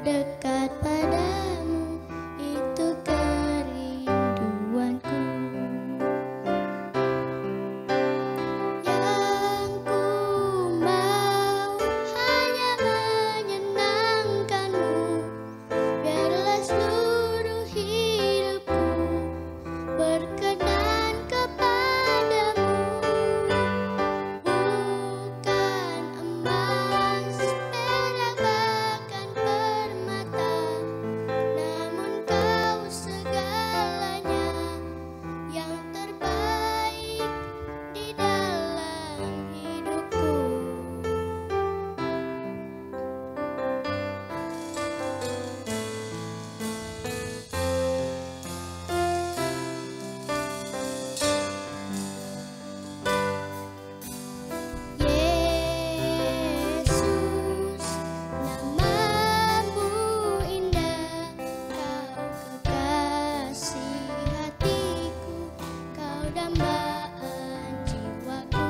dekat padamu, itu kerinduanku. Yang ku mau hanya menyenangkanmu, biarlah seluruh hidupku berkenan kepadamu. Bukan emas, perak, bahkan permata, namun kau segalanya yang terbaik di dalam hidupku. Yesus, namamu indah, kau kekasih hatiku, kau dambaan jiwaku.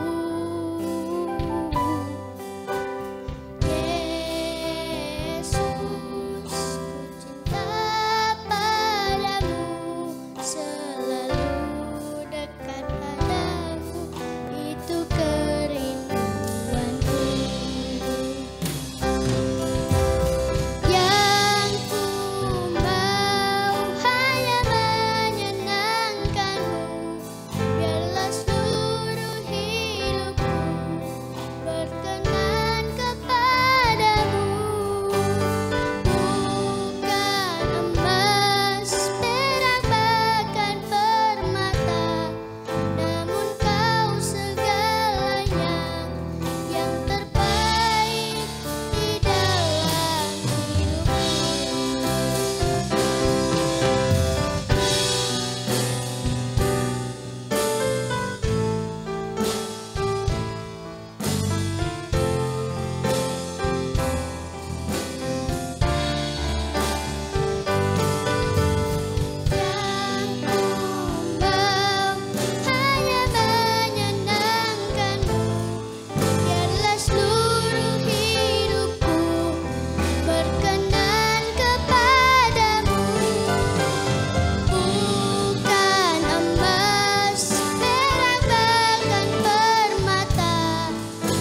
Yesus, ku cinta padamu, selalu dekat padamu, itu kerinduanku. Yang ku mau hanya menyenangkanmu, biarlah seluruh hidupku berkenan kepadamu. Bukan emas, perak, bahkan permata, namun kau segalanya yang terbaik di dalam Yang ku mau hanya menyenangkanmu, biarlah seluruh hidupku berkenan kepadamu. Bukan emas, perak, bahkan permata,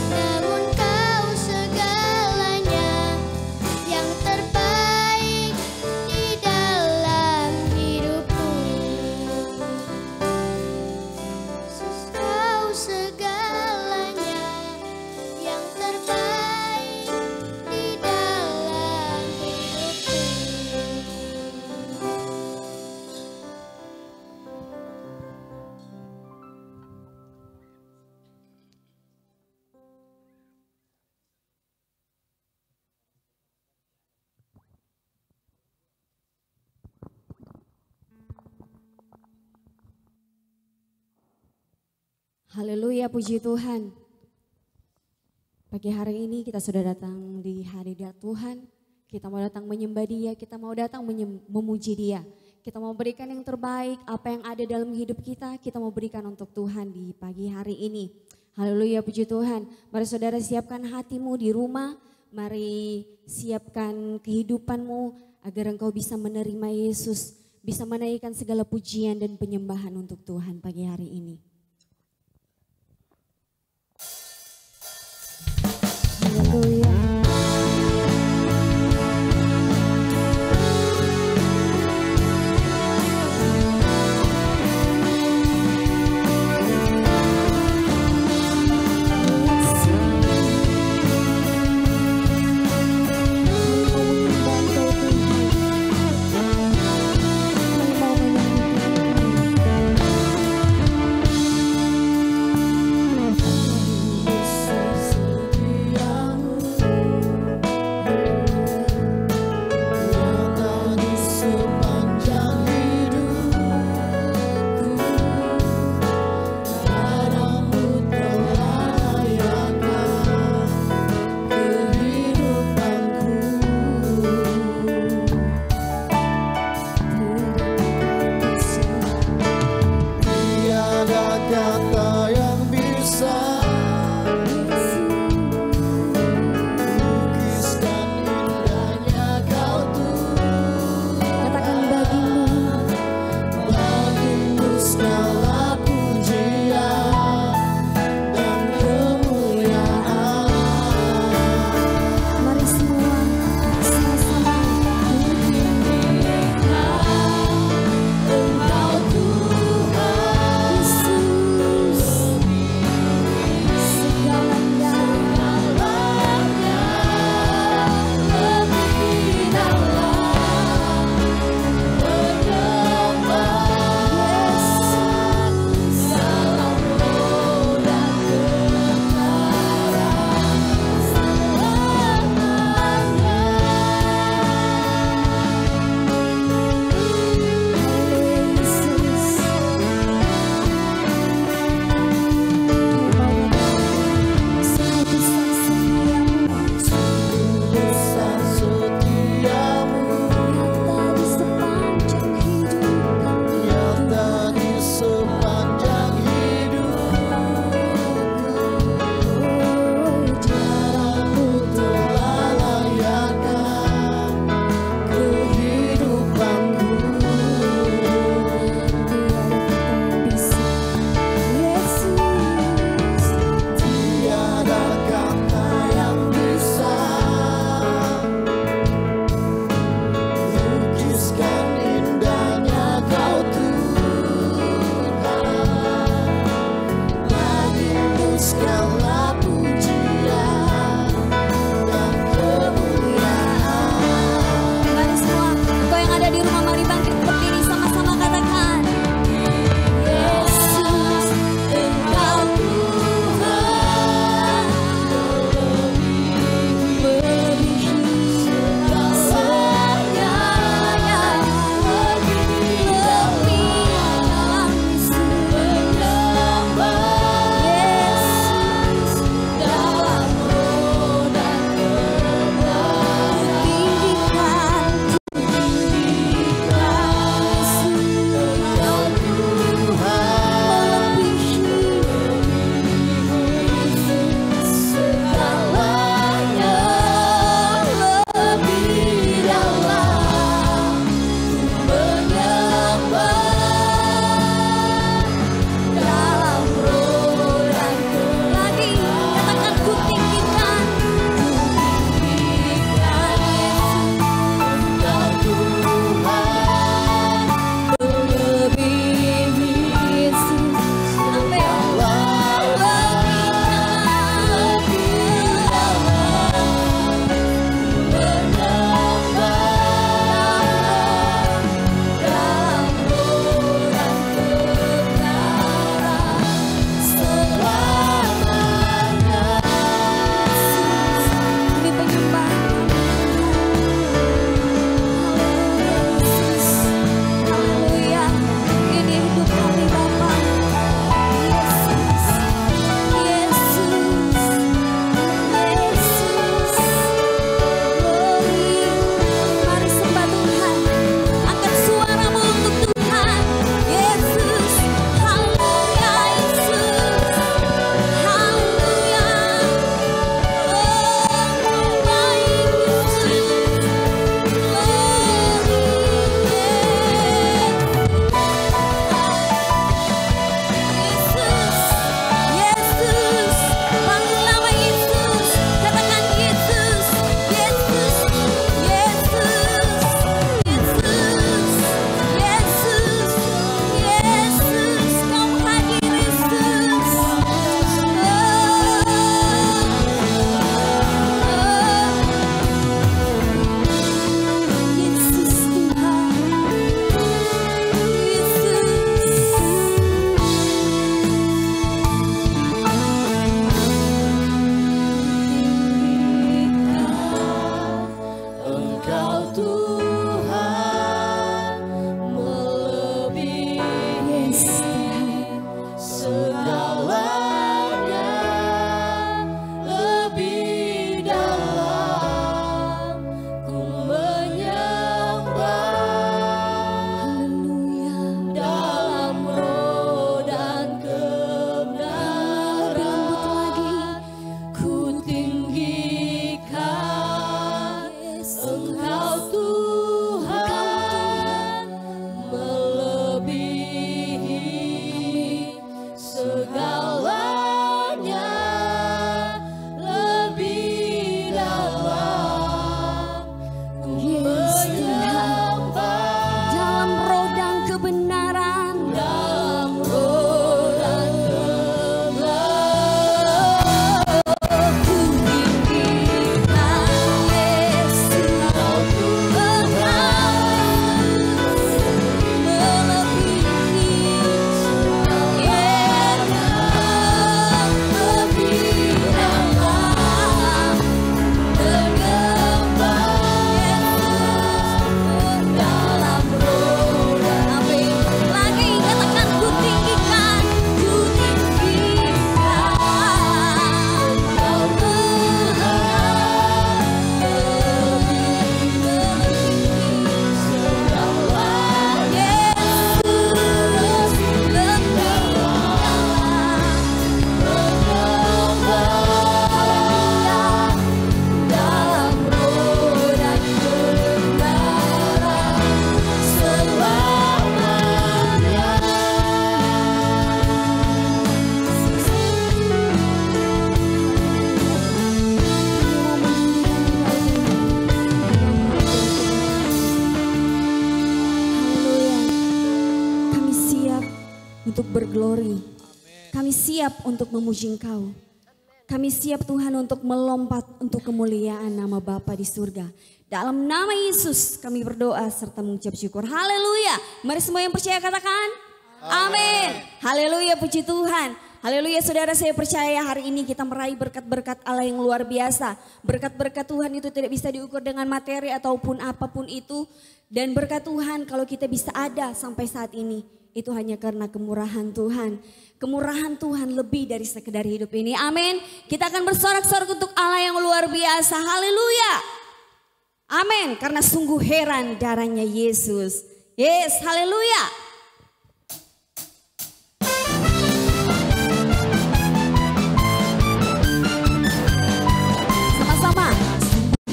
namun kau segalanya yang terbaik di dalam hidupku. Yesus, kau segalanya yang terbaik di dalam hidupku. Haleluya, puji Tuhan. Pagi hari ini kita sudah datang di hadirat Tuhan. Kita mau datang menyembah Dia, kita mau datang memuji Dia. Kita mau berikan yang terbaik, apa yang ada dalam hidup kita mau berikan untuk Tuhan di pagi hari ini. Haleluya, puji Tuhan. Mari saudara siapkan hatimu di rumah, mari siapkan kehidupanmu agar engkau bisa menerima Yesus, bisa menaikkan segala pujian dan penyembahan untuk Tuhan pagi hari ini. Haleluya. Yesus, sediamu di rumah mari bangkit berdiri sama-sama katakan. Yesus, Engkau Tuhan, melebihi segalanya, lebih dalam semua. Yesus, dalam roh dan kebenaran, tinggikan untuk berglori. Kami siap untuk memuji Engkau. Kami siap Tuhan untuk melompat untuk kemuliaan nama Bapa di surga. Dalam nama Yesus kami berdoa serta mengucap syukur. Haleluya. Mari semua yang percaya katakan amin. Haleluya, puji Tuhan. Haleluya, saudara, saya percaya hari ini kita meraih berkat-berkat Allah yang luar biasa. Berkat-berkat Tuhan itu tidak bisa diukur dengan materi ataupun apapun itu. Dan berkat Tuhan kalau kita bisa ada sampai saat ini, itu hanya karena kemurahan Tuhan. Kemurahan Tuhan lebih dari sekedar hidup ini. Amin. Kita akan bersorak-sorak untuk Allah yang luar biasa. Haleluya. Amin. Karena sungguh heran darahnya Yesus. Yes, haleluya.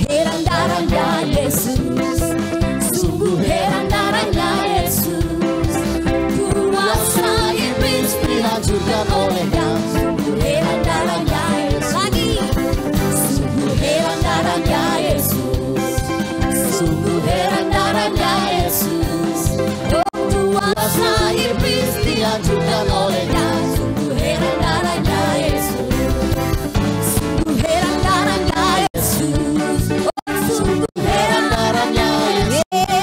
Heran darahnya Yesus, sungguh heran darahnya Yesus. Kuasa iblis dihancurkan olehnya. Sungguh heran darahnya Yesus. Lagi, sungguh heran darahnya Yesus, sungguh heran darahnya Yesus. Kuasa iblis dihancurkan olehnya. Sungguh heran darahnya Yesus, sungguh heran darahnya Yesus.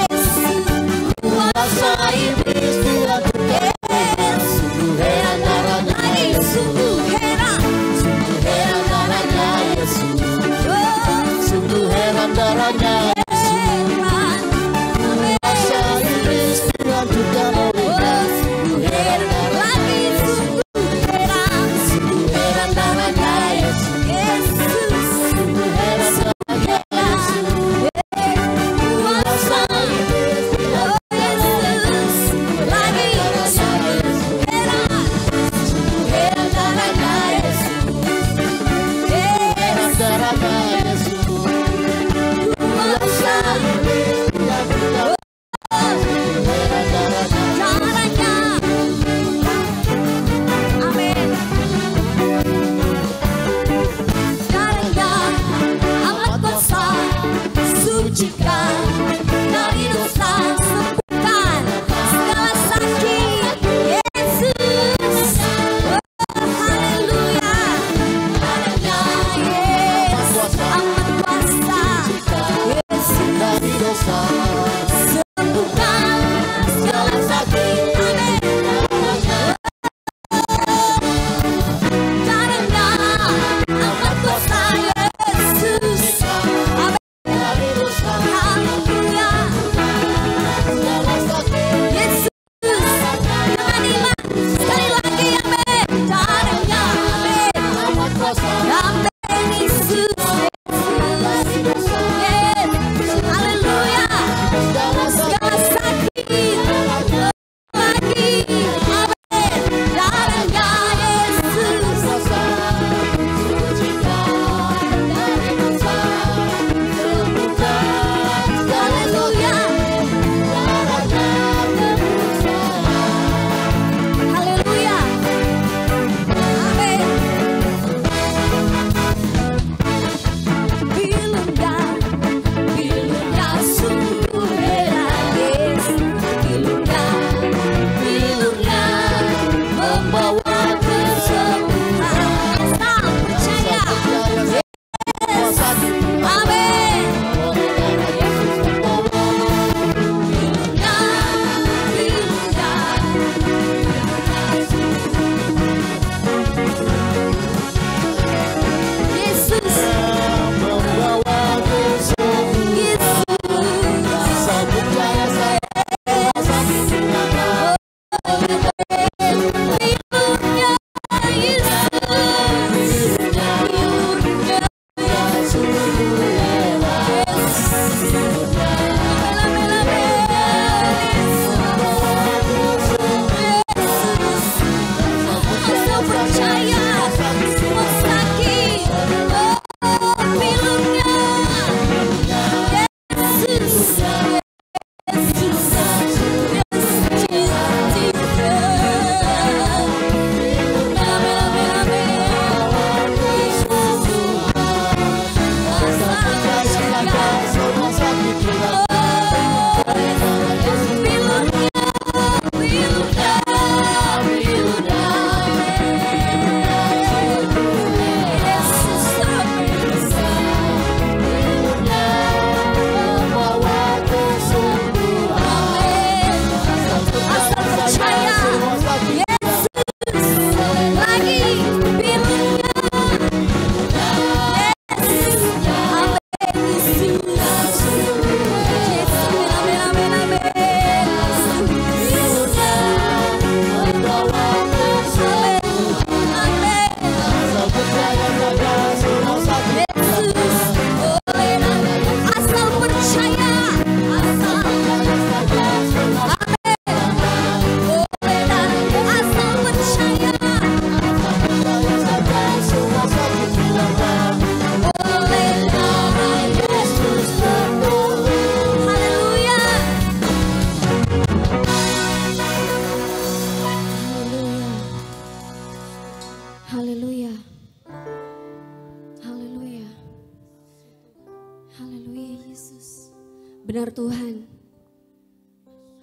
Tuhan,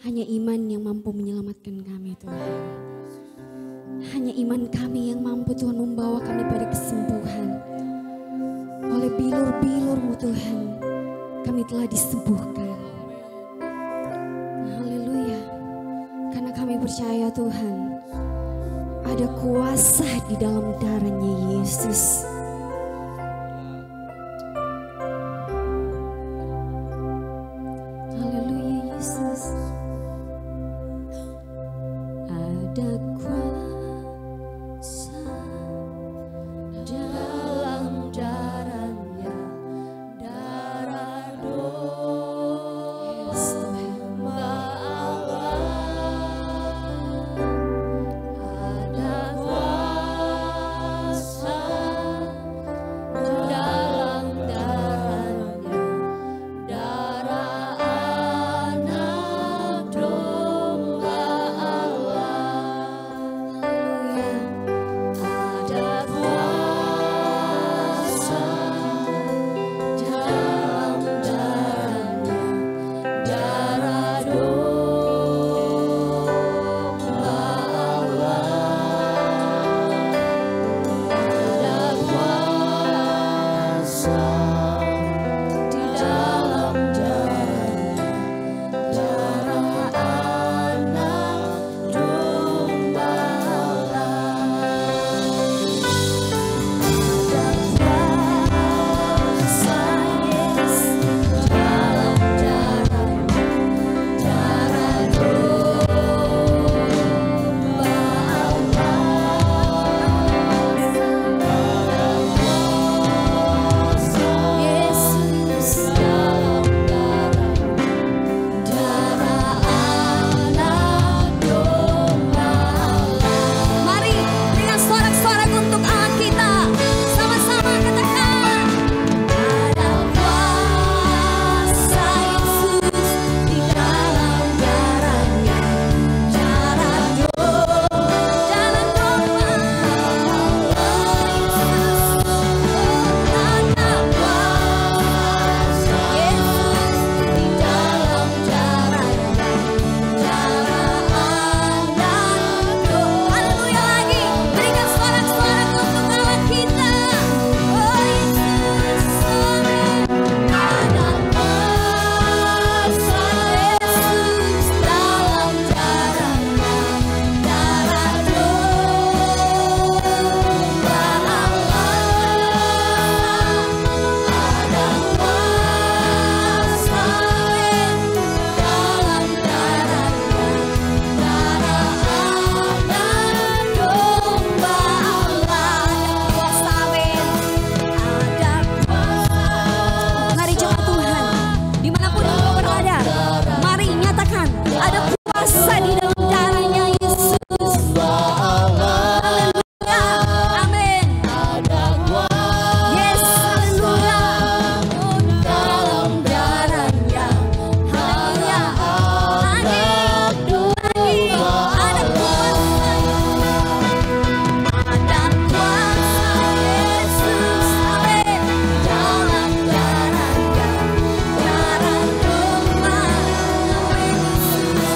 hanya iman yang mampu menyelamatkan kami Tuhan. Hanya iman kami yang mampu Tuhan membawa kami pada kesembuhan. Oleh bilur-bilur-Mu Tuhan, kami telah disembuhkan. Haleluya. Karena kami percaya Tuhan, ada kuasa di dalam darah-Nya Yesus. Haleluya Yesus. Ada kuasa dalam darah-Nya, darah domba Allah. Ada kuasa dalam darah-Nya, darah anak domba Allah. Ada kuasa dalam darah-Nya, darah domba Allah. Ada kuasa di dalam darah-Nya, darah anak domba Allah. Ada kuasa Yesus dalam darah-Nya, darah domba Yesus dalam darah-Nya, darah anak domba Allah. Mari dengan sorak-sorak untuk Allah kita, sama-sama katakan. Ada kuasa Yesus di dalam darah-Nya, darah domba Allah. Yesus, ada kuasa Yesus di dalam darah-Nya, darah anak domba. Haleluya lagi, berikan sorak-sorak untuk Allah kita. Oh Yesus, amin. Ada kuasa Yesus dalam darah-Nya, darah domba Allah. Ada kuasa dalam darah-Nya, darah anak domba Allah. Ada kuasa, amin. Ada kuasa. Mari jemaat Tuhan, dimanapun engkau berada, mari nyatakan ada kuasa di dalam darah-Nya Yesus. Haleluya, amin. Yes, haleluya. Oh, dalam darah-Nya, haleluya. Anak lagi, ada kuasa. Ada kuasa Yesus, amin. Dalam darah-Nya, darah domba, amin Yesus.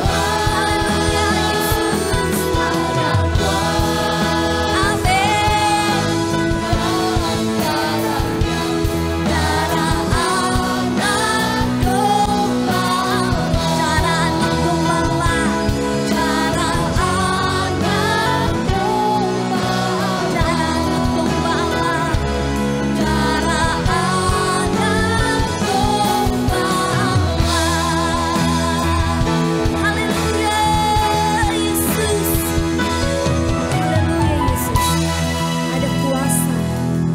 Haleluya Yesus, ada kuasa, amin. Dalam darah-Nya, darah anak domba Allah. Darah anak domba Allah, darah anak domba, darah anak domba Allah, darah anak domba Allah. Haleluya Yesus, haleluya Yesus. Ada kuasa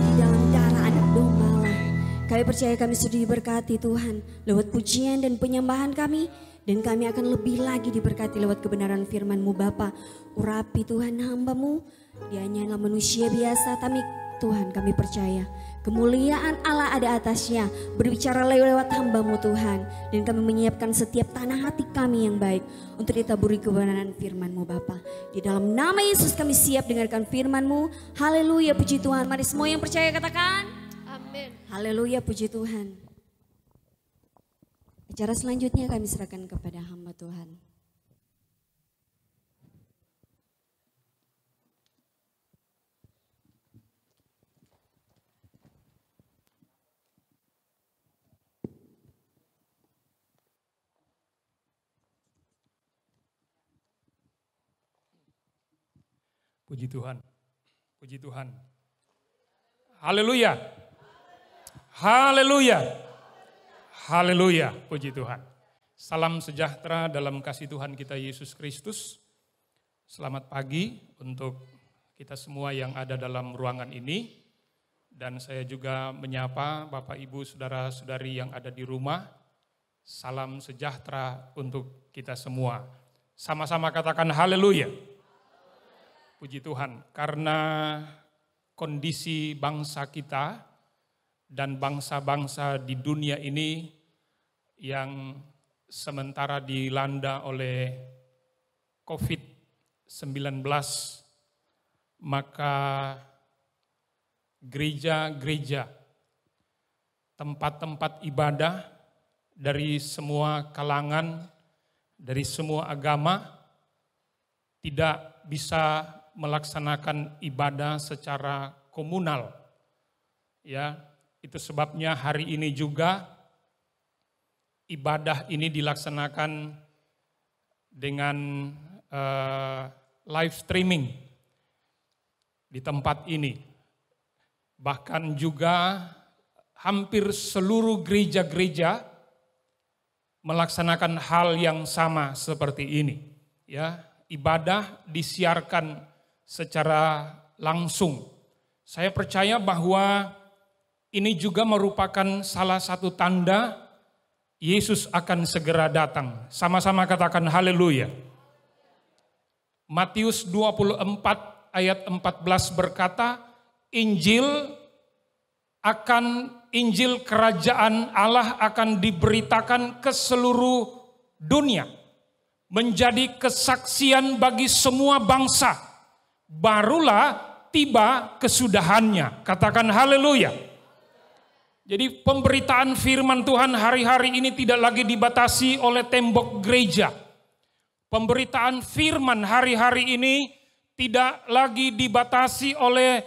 di dalam darah anak domba Allah. Kami percaya kami sudah diberkati Tuhan lewat pujian dan penyembahan kami. Dan kami akan lebih lagi diberkati lewat kebenaran firman-Mu Bapa. Urapi Tuhan hamba-Mu, dia hanyalah manusia biasa, tapi Tuhan kami percaya kemuliaan Allah ada atasnya. Berbicara lewat hamba-Mu Tuhan. Dan kami menyiapkan setiap tanah hati kami yang baik untuk ditaburi kebenaran firman-Mu Bapa. Di dalam nama Yesus kami siap dengarkan firman-Mu. Haleluya, puji Tuhan. Mari semua yang percaya katakan. Amin. Haleluya, puji Tuhan. Acara selanjutnya kami serahkan kepada hamba Tuhan. Puji Tuhan, puji Tuhan. Haleluya, haleluya, haleluya, puji Tuhan. Salam sejahtera dalam kasih Tuhan kita Yesus Kristus. Selamat pagi untuk kita semua yang ada dalam ruangan ini. Dan saya juga menyapa Bapak Ibu Saudara-saudari yang ada di rumah. Salam sejahtera untuk kita semua. Sama-sama katakan haleluya. Puji Tuhan, karena kondisi bangsa kita dan bangsa-bangsa di dunia ini yang sementara dilanda oleh COVID-19, maka gereja-gereja, tempat-tempat ibadah dari semua kalangan, dari semua agama tidak bisa melaksanakan ibadah secara komunal. Ya, itu sebabnya hari ini juga ibadah ini dilaksanakan dengan live streaming di tempat ini. Bahkan juga hampir seluruh gereja-gereja melaksanakan hal yang sama seperti ini. Ya, ibadah disiarkan secara langsung. Saya percaya bahwa ini juga merupakan salah satu tanda Yesus akan segera datang. Sama-sama katakan haleluya. Matius 24 ayat 14 berkata, Injil kerajaan Allah akan diberitakan ke seluruh dunia, menjadi kesaksian bagi semua bangsa. Barulah tiba kesudahannya. Katakan haleluya. Jadi pemberitaan firman Tuhan hari-hari ini tidak lagi dibatasi oleh tembok gereja. Pemberitaan firman hari-hari ini tidak lagi dibatasi oleh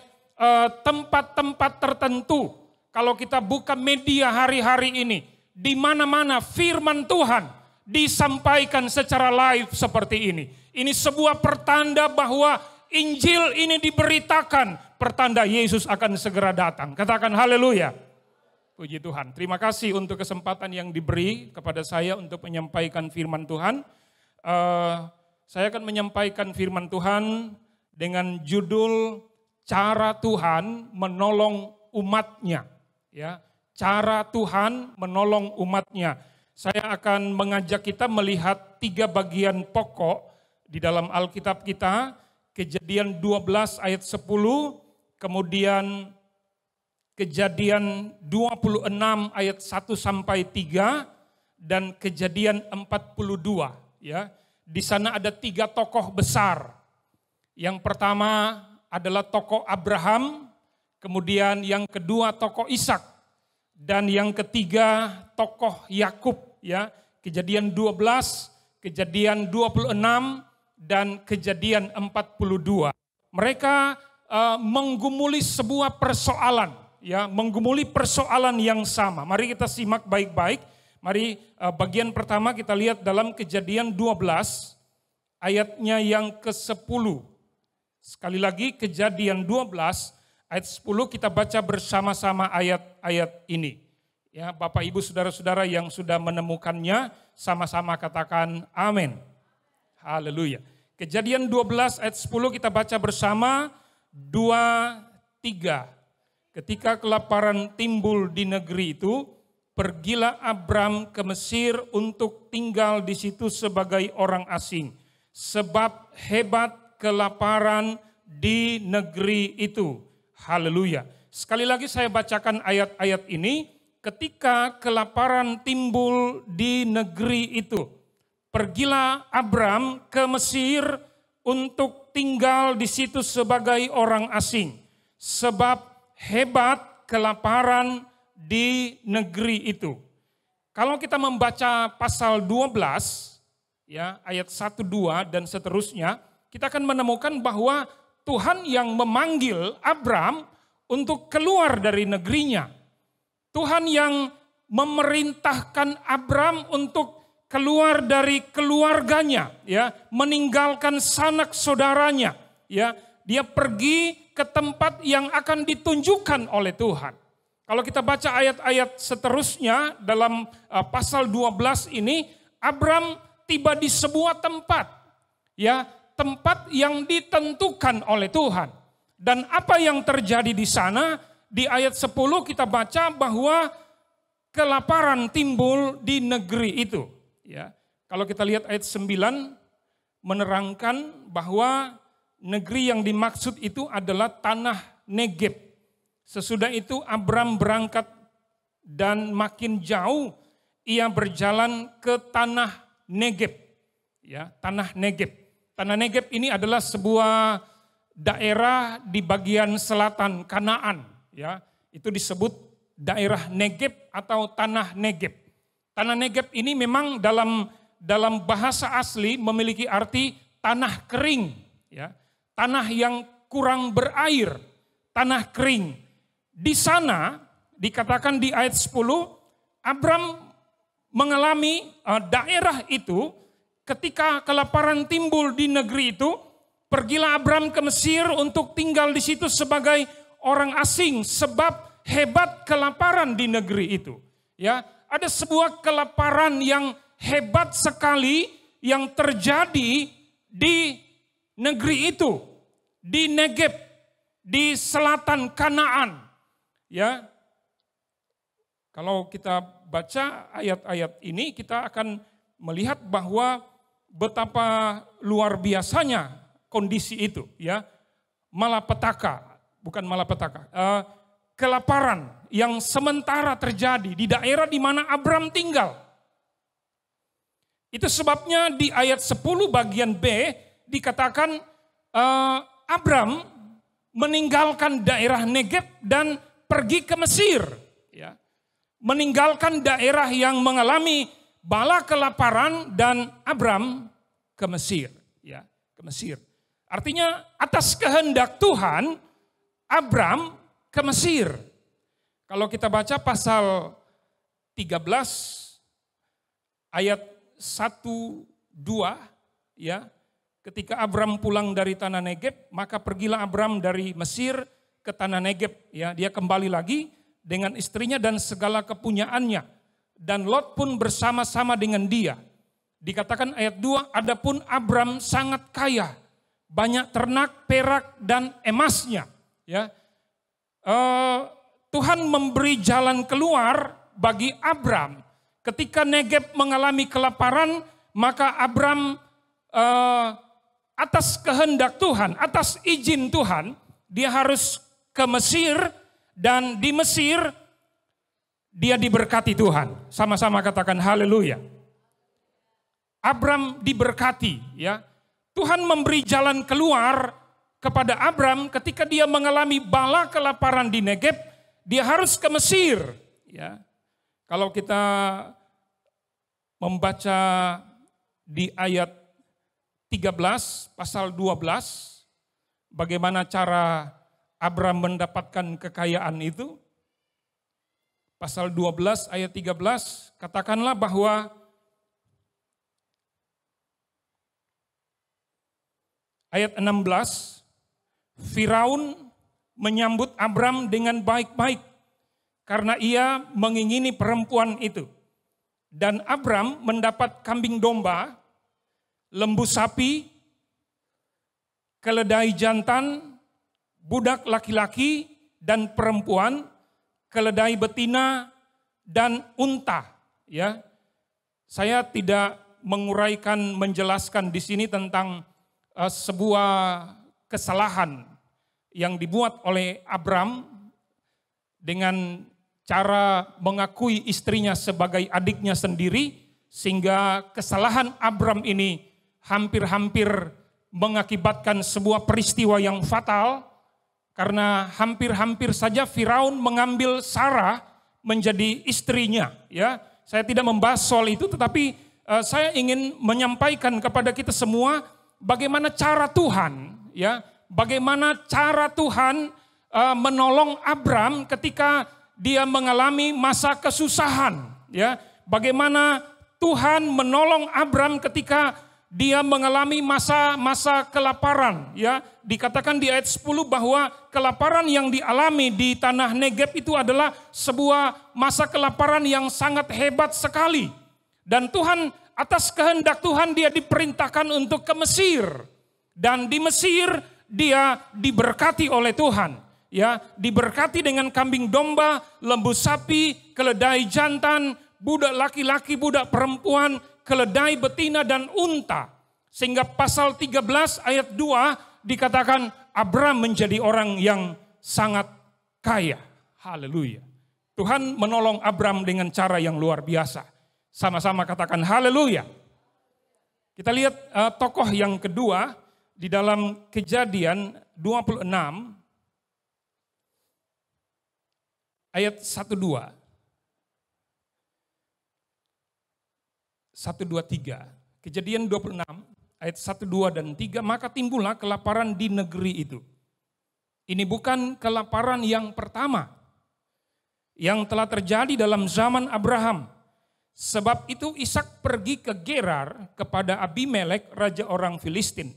tempat-tempat tertentu. Kalau kita buka media hari-hari ini, di mana-mana firman Tuhan disampaikan secara live seperti ini. Ini sebuah pertanda bahwa Injil ini diberitakan, pertanda Yesus akan segera datang. Katakan haleluya. Puji Tuhan. Terima kasih untuk kesempatan yang diberi kepada saya untuk menyampaikan firman Tuhan. Saya akan menyampaikan firman Tuhan dengan judul Cara Tuhan Menolong Umatnya. Ya, cara Tuhan menolong umatnya. Saya akan mengajak kita melihat 3 bagian pokok di dalam Alkitab kita. Kejadian 12 ayat 10, kemudian Kejadian 26 ayat 1 sampai 3, dan Kejadian 42. Ya, di sana ada 3 tokoh besar. Yang pertama adalah tokoh Abraham, kemudian yang kedua tokoh Ishak, dan yang ketiga tokoh Yakub. Ya, Kejadian 12, Kejadian 26, dan Kejadian 42. Mereka menggumuli sebuah persoalan, ya, menggumuli persoalan yang sama. Mari kita simak baik-baik. Mari bagian pertama kita lihat dalam Kejadian 12 ayatnya yang ke-10. Sekali lagi Kejadian 12 ayat 10 kita baca bersama-sama ayat-ayat ini. Ya, Bapak Ibu Saudara-saudara yang sudah menemukannya sama-sama katakan amin. Haleluya. Kejadian 12 ayat 10 kita baca bersama, 2, 3. Ketika kelaparan timbul di negeri itu, pergilah Abram ke Mesir untuk tinggal di situ sebagai orang asing. Sebab hebat kelaparan di negeri itu. Haleluya. Sekali lagi saya bacakan ayat-ayat ini. Ketika kelaparan timbul di negeri itu, pergilah Abram ke Mesir untuk tinggal di situ sebagai orang asing. Sebab hebat kelaparan di negeri itu. kalau kita membaca pasal 12, ya, ayat 1, 2 dan seterusnya, kita akan menemukan bahwa Tuhan yang memanggil Abram untuk keluar dari negerinya. Tuhan yang memerintahkan Abram untuk keluar dari keluarganya, ya, meninggalkan sanak saudaranya, ya. Dia pergi ke tempat yang akan ditunjukkan oleh Tuhan. Kalau kita baca ayat-ayat seterusnya dalam pasal 12 ini, Abram tiba di sebuah tempat, ya, tempat yang ditentukan oleh Tuhan. Dan apa yang terjadi di sana? Di ayat 10 kita baca bahwa kelaparan timbul di negeri itu. Ya, kalau kita lihat ayat 9 menerangkan bahwa negeri yang dimaksud itu adalah tanah Negeb. Sesudah itu Abram berangkat dan makin jauh ia berjalan ke tanah Negeb. Ya, tanah Negeb. Tanah Negeb ini adalah sebuah daerah di bagian selatan Kanaan. Ya, itu disebut daerah Negeb atau tanah Negeb. Tanah Negeb ini memang dalam bahasa asli memiliki arti tanah kering, ya, tanah yang kurang berair, tanah kering. Di sana dikatakan di ayat 10, Abram mengalami daerah itu ketika kelaparan timbul di negeri itu, pergilah Abram ke Mesir untuk tinggal di situ sebagai orang asing sebab hebat kelaparan di negeri itu. Ya, ada sebuah kelaparan yang hebat sekali yang terjadi di negeri itu, di Negeb, di selatan Kanaan. Ya, kalau kita baca ayat-ayat ini, kita akan melihat bahwa betapa luar biasanya kondisi itu. Ya, malapetaka, bukan malapetaka. Kelaparan yang sementara terjadi di daerah di mana Abram tinggal. Itu sebabnya di ayat 10 bagian B dikatakan Abram meninggalkan daerah Negeb dan pergi ke Mesir. Ya. Meninggalkan daerah yang mengalami bala kelaparan dan Abram ke Mesir. Ya, ke Mesir. Artinya atas kehendak Tuhan, Abram ke Mesir. Kalau kita baca pasal 13 ayat 1, 2, ya, ketika Abram pulang dari tanah Negeb, maka pergilah Abram dari Mesir ke tanah Negeb, ya, dia kembali lagi dengan istrinya dan segala kepunyaannya, dan Lot pun bersama-sama dengan dia. Dikatakan ayat 2, adapun Abram sangat kaya, banyak ternak, perak dan emasnya, ya. Tuhan memberi jalan keluar bagi Abram. Ketika Negeb mengalami kelaparan, maka Abram atas kehendak Tuhan, atas izin Tuhan, dia harus ke Mesir, dan di Mesir dia diberkati Tuhan. Sama-sama katakan haleluya. Abram diberkati, ya. Tuhan memberi jalan keluar kepada Abram ketika dia mengalami bala kelaparan di Negeb, dia harus ke Mesir. Ya. Kalau kita membaca di ayat 13, pasal 12, bagaimana cara Abram mendapatkan kekayaan itu. Pasal 12 ayat 13, katakanlah bahwa ayat 16, Firaun menyambut Abram dengan baik-baik karena ia mengingini perempuan itu. Dan Abram mendapat kambing domba, lembu sapi, keledai jantan, budak laki-laki dan perempuan, keledai betina dan unta. Ya, saya tidak menguraikan, menjelaskan di sini tentang sebuah kesalahan yang dibuat oleh Abram dengan cara mengakui istrinya sebagai adiknya sendiri, sehingga kesalahan Abram ini hampir-hampir mengakibatkan sebuah peristiwa yang fatal, karena hampir-hampir saja Firaun mengambil Sarah menjadi istrinya, ya, Saya tidak membahas soal itu, tetapi saya ingin menyampaikan kepada kita semua bagaimana cara Tuhan, ya, bagaimana cara Tuhan menolong Abram ketika dia mengalami masa kesusahan, ya. Bagaimana Tuhan menolong Abram ketika dia mengalami masa kelaparan, ya. Dikatakan di ayat 10 bahwa kelaparan yang dialami di tanah Negeb itu adalah sebuah masa kelaparan yang sangat hebat sekali. Dan Tuhan, atas kehendak Tuhan, dia diperintahkan untuk ke Mesir. Dan di Mesir dia diberkati oleh Tuhan, ya, diberkati dengan kambing domba, lembu sapi, keledai jantan, budak laki-laki, budak perempuan, keledai betina dan unta. Sehingga pasal 13 ayat 2 dikatakan Abram menjadi orang yang sangat kaya. Haleluya. Tuhan menolong Abram dengan cara yang luar biasa. Sama-sama katakan haleluya. Kita lihat tokoh yang kedua di dalam Kejadian 26 ayat 1-2. 1, 2, 3. Kejadian 26 ayat 1, 2, dan 3. Maka timbullah kelaparan di negeri itu. Ini bukan kelaparan yang pertama yang telah terjadi dalam zaman Abraham. Sebab itu Ishak pergi ke Gerar kepada Abimelek, raja orang Filistin.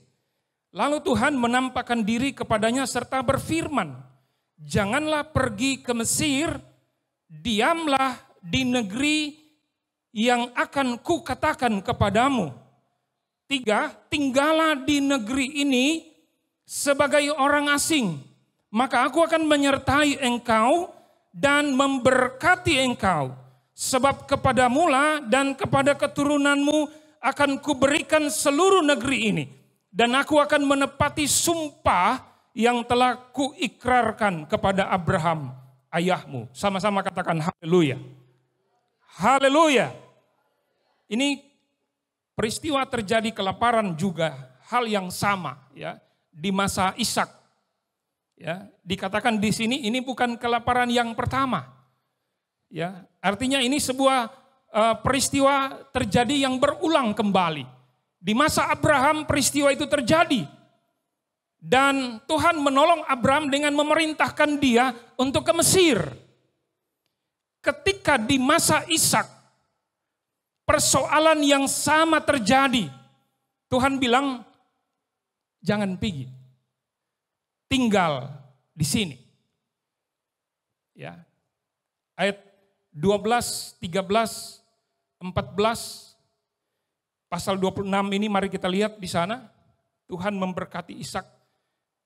Lalu Tuhan menampakkan diri kepadanya serta berfirman, janganlah pergi ke Mesir, diamlah di negeri yang akan kukatakan kepadamu. 3, tinggallah di negeri ini sebagai orang asing, maka aku akan menyertai engkau dan memberkati engkau. Sebab kepadamulah dan kepada keturunanmu akan kuberikan seluruh negeri ini. Dan aku akan menepati sumpah yang telah kuikrarkan kepada Abraham ayahmu. Sama-sama katakan haleluya. Haleluya. Ini peristiwa terjadi kelaparan juga hal yang sama, ya, di masa Ishak. Ya, dikatakan di sini ini bukan kelaparan yang pertama. Ya, artinya ini sebuah peristiwa terjadi yang berulang kembali. Di masa Abraham peristiwa itu terjadi. Dan Tuhan menolong Abraham dengan memerintahkan dia untuk ke Mesir. Ketika di masa Ishak persoalan yang sama terjadi. Tuhan bilang, jangan pergi. Tinggal di sini. Ya. Ayat 12, 13, 14, pasal 26 ini mari kita lihat di sana. Tuhan memberkati Ishak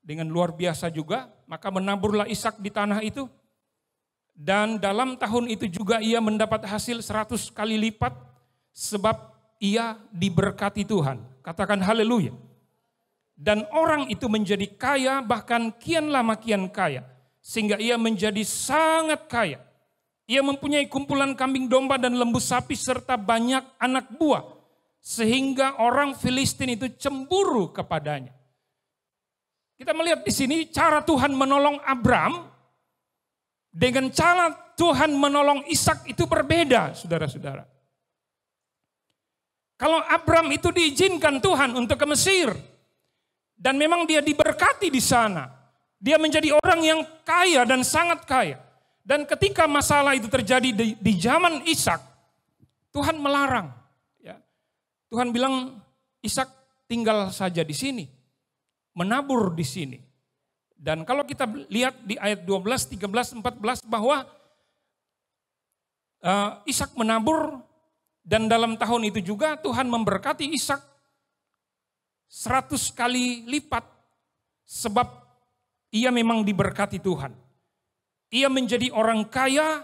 dengan luar biasa juga. Maka menaburlah Ishak di tanah itu. Dan dalam tahun itu juga ia mendapat hasil 100 kali lipat. Sebab ia diberkati Tuhan. Katakan haleluya. Dan orang itu menjadi kaya, bahkan kian lama kian kaya. Sehingga ia menjadi sangat kaya. Ia mempunyai kumpulan kambing domba dan lembu sapi serta banyak anak buah. Sehingga orang Filistin itu cemburu kepadanya. Kita melihat di sini cara Tuhan menolong Abram dengan cara Tuhan menolong Ishak itu berbeda, saudara-saudara. Kalau Abram itu diizinkan Tuhan untuk ke Mesir dan memang dia diberkati di sana, dia menjadi orang yang kaya dan sangat kaya. Dan ketika masalah itu terjadi di zaman Ishak, Tuhan melarang. Ya. Tuhan bilang, Ishak tinggal saja di sini, menabur di sini. Dan kalau kita lihat di ayat 12, 13, 14 bahwa Ishak menabur dan dalam tahun itu juga Tuhan memberkati Ishak 100 kali lipat sebab ia memang diberkati Tuhan. Ia menjadi orang kaya,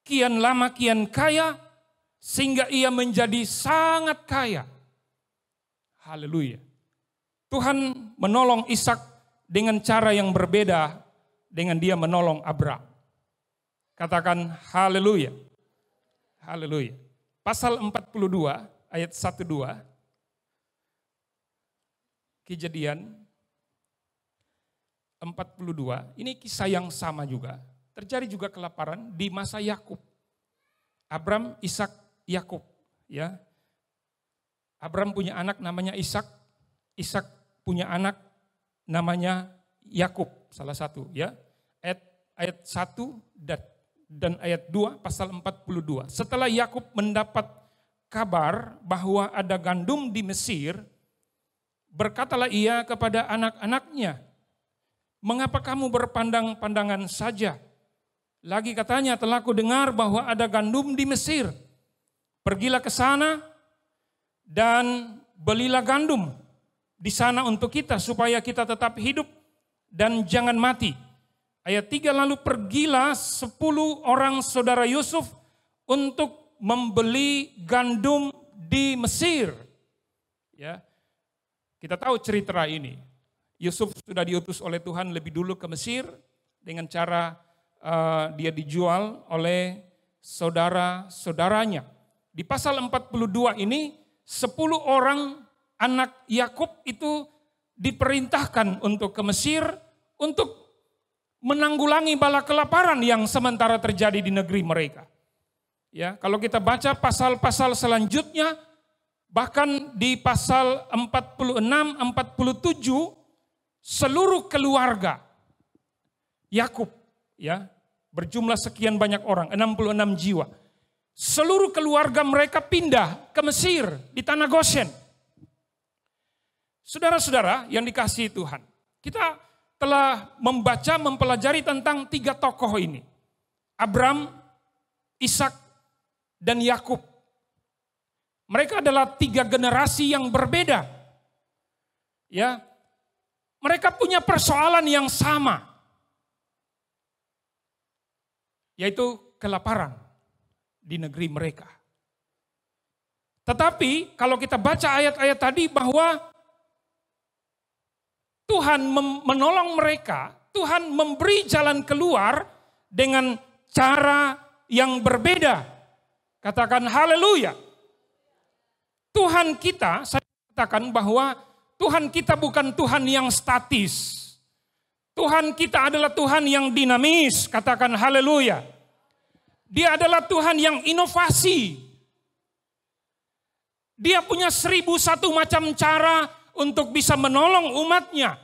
kian lama kian kaya, sehingga ia menjadi sangat kaya. Haleluya. Tuhan menolong Ishak dengan cara yang berbeda dengan dia menolong Abram. Katakan haleluya. Haleluya. Pasal 42 ayat 1-2. Kejadian 42, ini kisah yang sama juga. Terjadi juga kelaparan di masa Yakub. Abram, Ishak, Yakub, ya. Abram punya anak namanya Ishak, Ishak punya anak namanya Yakub, salah satu, ya. Ayat 1 dan ayat 2 pasal 42. Setelah Yakub mendapat kabar bahwa ada gandum di Mesir, berkatalah ia kepada anak-anaknya, "Mengapa kamu berpandang-pandangan saja? Lagi katanya, telah ku dengar bahwa ada gandum di Mesir. Pergilah ke sana dan belilah gandum di sana untuk kita supaya kita tetap hidup dan jangan mati." Ayat 3, lalu pergilah 10 orang saudara Yusuf untuk membeli gandum di Mesir. Ya, kita tahu cerita ini. Yusuf sudah diutus oleh Tuhan lebih dulu ke Mesir dengan cara dia dijual oleh saudara-saudaranya. Di pasal 42 ini 10 orang anak Yakub itu diperintahkan untuk ke Mesir untuk menanggulangi bala kelaparan yang sementara terjadi di negeri mereka. Ya, kalau kita baca pasal-pasal selanjutnya, bahkan di pasal 46, 47, seluruh keluarga Yakub, ya, berjumlah sekian banyak orang, 66 jiwa. Seluruh keluarga mereka pindah ke Mesir di tanah Goshen. Saudara-saudara yang dikasihi Tuhan, kita telah membaca, mempelajari tentang 3 tokoh ini. Abram, Ishak, dan Yakub. Mereka adalah 3 generasi yang berbeda. Ya, mereka punya persoalan yang sama, yaitu kelaparan di negeri mereka. Tetapi kalau kita baca ayat-ayat tadi bahwa Tuhan menolong mereka, Tuhan memberi jalan keluar dengan cara yang berbeda. Katakan haleluya. Tuhan kita, saya katakan bahwa Tuhan kita bukan Tuhan yang statis. Tuhan kita adalah Tuhan yang dinamis, katakan haleluya. Dia adalah Tuhan yang inovasi. Dia punya 1001 macam cara untuk bisa menolong umatnya.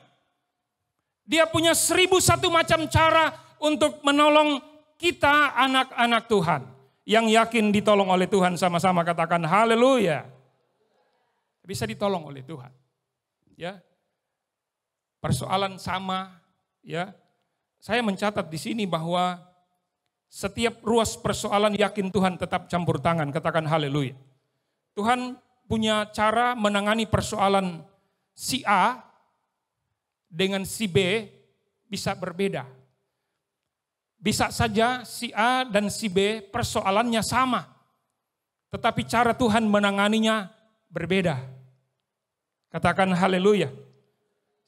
Dia punya 1001 macam cara untuk menolong kita anak-anak Tuhan. Yang yakin ditolong oleh Tuhan, sama-sama katakan haleluya. Bisa ditolong oleh Tuhan. Ya. Persoalan sama, ya. Saya mencatat di sini bahwa setiap ruas persoalan yakin Tuhan tetap campur tangan, katakan haleluya. Tuhan punya cara menangani persoalan si A dengan si B bisa berbeda. Bisa saja si A dan si B persoalannya sama, tetapi cara Tuhan menanganinya berbeda. Katakan haleluya.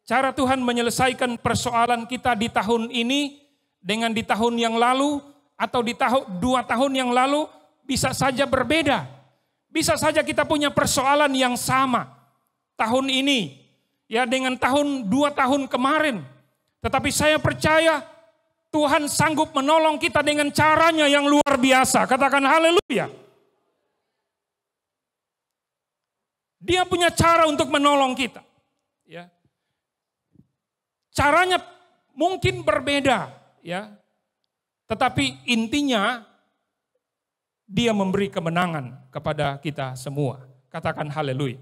Cara Tuhan menyelesaikan persoalan kita di tahun ini dengan di tahun yang lalu atau di 2 tahun yang lalu bisa saja berbeda. Bisa saja kita punya persoalan yang sama tahun ini ya dengan 2 tahun kemarin. Tetapi saya percaya Tuhan sanggup menolong kita dengan caranya yang luar biasa. Katakan haleluya. Dia punya cara untuk menolong kita. Ya. Caranya mungkin berbeda, ya. Tetapi intinya dia memberi kemenangan kepada kita semua. Katakan haleluya.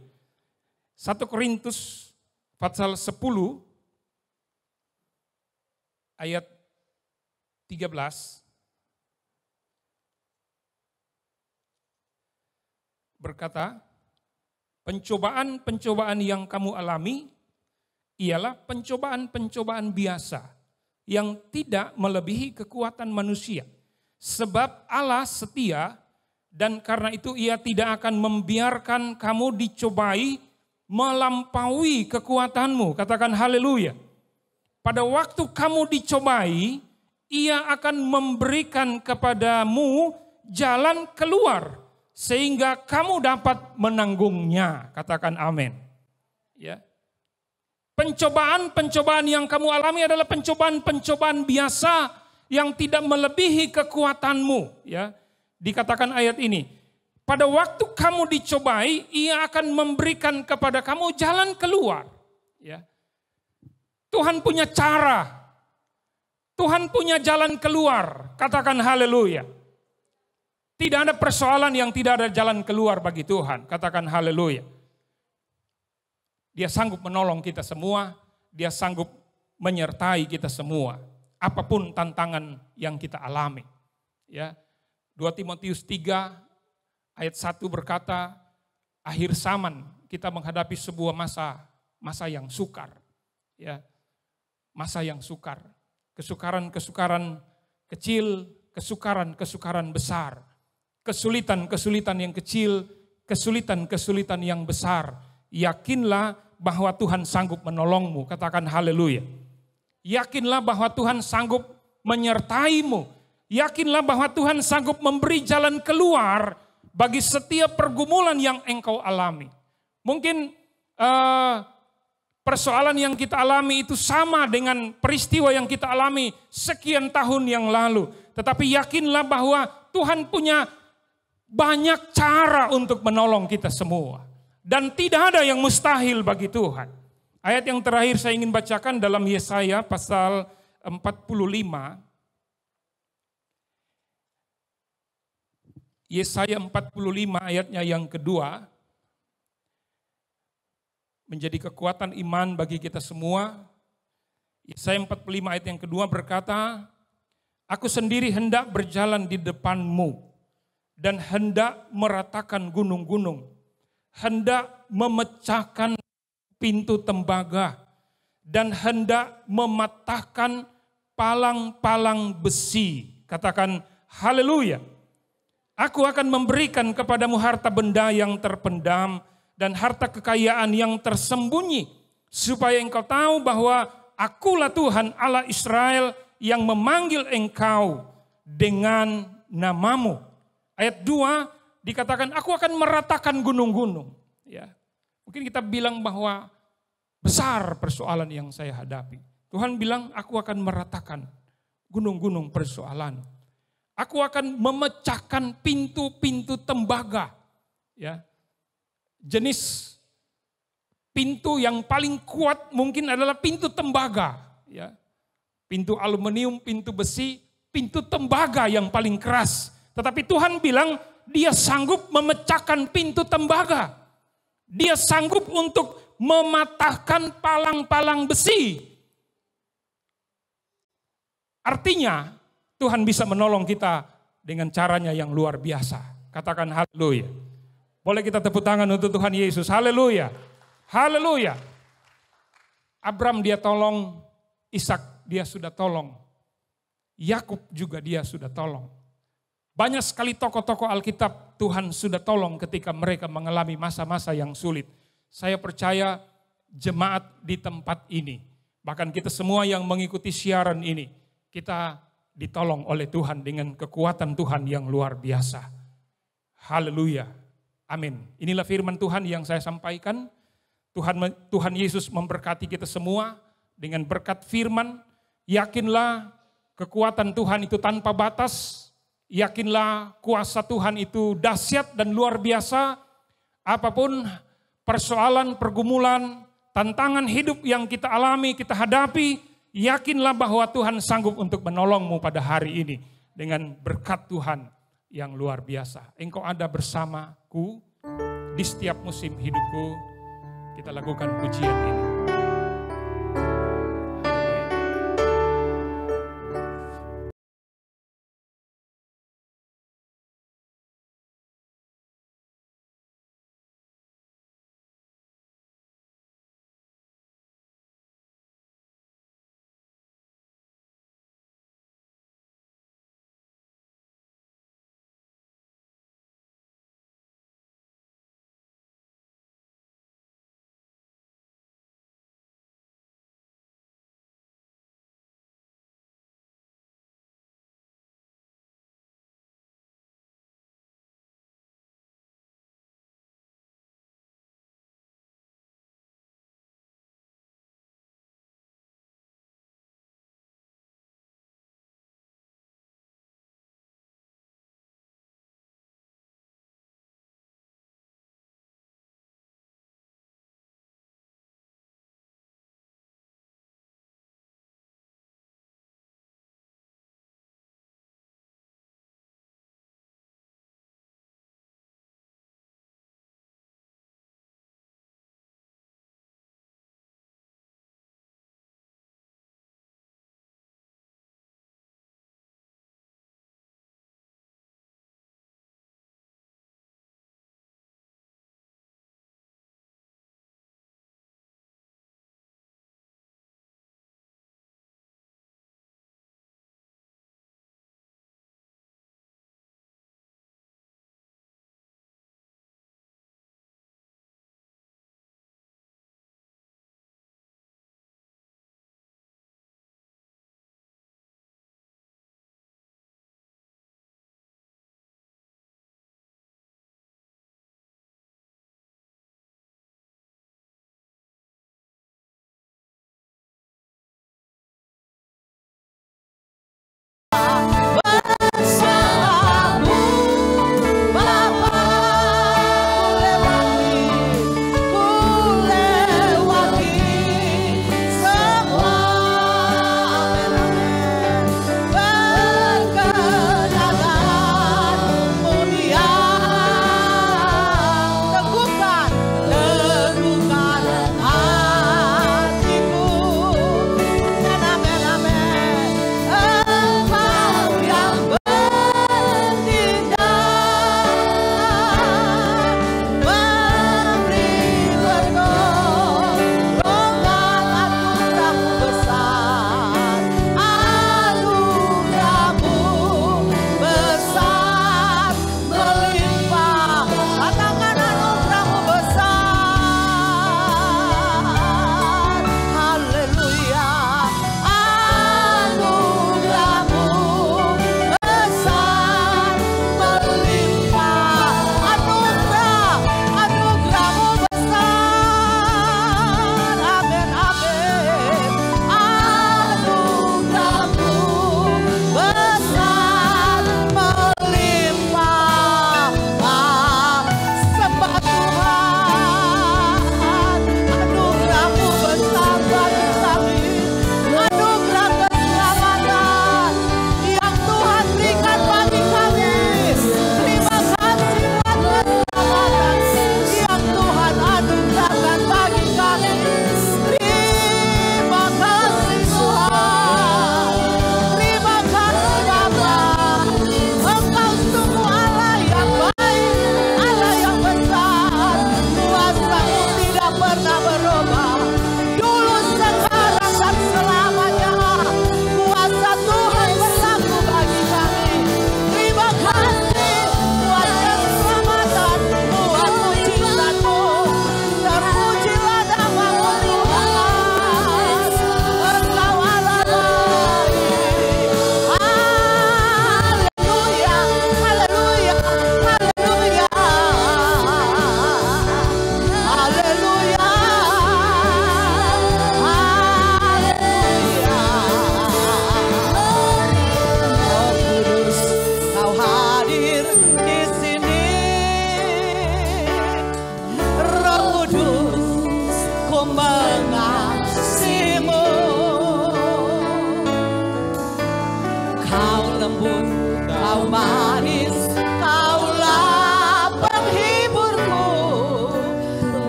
1 Korintus pasal 10 ayat 13 berkata, pencobaan-pencobaan yang kamu alami ialah pencobaan-pencobaan biasa yang tidak melebihi kekuatan manusia. Sebab Allah setia dan karena itu Ia tidak akan membiarkan kamu dicobai melampaui kekuatanmu. Katakan haleluya. Pada waktu kamu dicobai, Ia akan memberikan kepadamu jalan keluar sehingga kamu dapat menanggungnya. Katakan amin. Ya. Pencobaan-pencobaan yang kamu alami adalah pencobaan-pencobaan biasa yang tidak melebihi kekuatanmu. Ya. Dikatakan ayat ini, pada waktu kamu dicobai, ia akan memberikan kepada kamu jalan keluar. Ya. Tuhan punya cara, Tuhan punya jalan keluar. Katakan haleluya. Tidak ada persoalan yang tidak ada jalan keluar bagi Tuhan. Katakan haleluya. Dia sanggup menolong kita semua, dia sanggup menyertai kita semua. Apapun tantangan yang kita alami. Ya. 2 Timotius 3 ayat 1 berkata, akhir zaman kita menghadapi sebuah masa yang sukar. Ya. Masa yang sukar. Kesukaran-kesukaran kecil, kesukaran-kesukaran besar. Kesulitan-kesulitan yang kecil, kesulitan-kesulitan yang besar. Yakinlah bahwa Tuhan sanggup menolongmu. Katakan haleluya. Yakinlah bahwa Tuhan sanggup menyertaimu. Yakinlah bahwa Tuhan sanggup memberi jalan keluar bagi setiap pergumulan yang engkau alami. Mungkin persoalan yang kita alami itu sama dengan peristiwa yang kita alami sekian tahun yang lalu. Tetapi yakinlah bahwa Tuhan punya banyak cara untuk menolong kita semua. Dan tidak ada yang mustahil bagi Tuhan. Ayat yang terakhir saya ingin bacakan dalam Yesaya pasal 45. Yesaya 45 ayatnya yang kedua, menjadi kekuatan iman bagi kita semua. Yesaya 45 ayat yang kedua berkata, aku sendiri hendak berjalan di depanmu dan hendak meratakan gunung-gunung, hendak memecahkan pintu tembaga dan hendak mematahkan palang-palang besi. Katakan haleluya. Aku akan memberikan kepadamu harta benda yang terpendam dan harta kekayaan yang tersembunyi. Supaya engkau tahu bahwa akulah Tuhan Allah Israel yang memanggil engkau dengan namamu. Ayat 2 dikatakan aku akan meratakan gunung-gunung. Ya. Mungkin kita bilang bahwa besar persoalan yang saya hadapi. Tuhan bilang aku akan meratakan gunung-gunung persoalan. Aku akan memecahkan pintu-pintu tembaga. Ya. Jenis pintu yang paling kuat mungkin adalah pintu tembaga. Ya. Pintu aluminium, pintu besi, pintu tembaga yang paling keras. Tetapi Tuhan bilang dia sanggup memecahkan pintu tembaga. Dia sanggup untuk mematahkan palang-palang besi. Artinya Tuhan bisa menolong kita dengan caranya yang luar biasa. Katakan haleluya. Boleh kita tepuk tangan untuk Tuhan Yesus. Haleluya. Haleluya. Abraham dia tolong, Ishak dia sudah tolong. Yakub juga dia sudah tolong. Banyak sekali tokoh-tokoh Alkitab Tuhan sudah tolong ketika mereka mengalami masa-masa yang sulit. Saya percaya jemaat di tempat ini, bahkan kita semua yang mengikuti siaran ini, kita ditolong oleh Tuhan dengan kekuatan Tuhan yang luar biasa. Haleluya. Amin. Inilah firman Tuhan yang saya sampaikan. Tuhan Yesus memberkati kita semua dengan berkat firman. Yakinlah kekuatan Tuhan itu tanpa batas. Yakinlah kuasa Tuhan itu dahsyat dan luar biasa. Apapun persoalan, pergumulan, tantangan hidup yang kita alami, kita hadapi, yakinlah bahwa Tuhan sanggup untuk menolongmu pada hari ini dengan berkat Tuhan yang luar biasa. Engkau ada bersamaku di setiap musim hidupku. Kita lakukan pujian ini.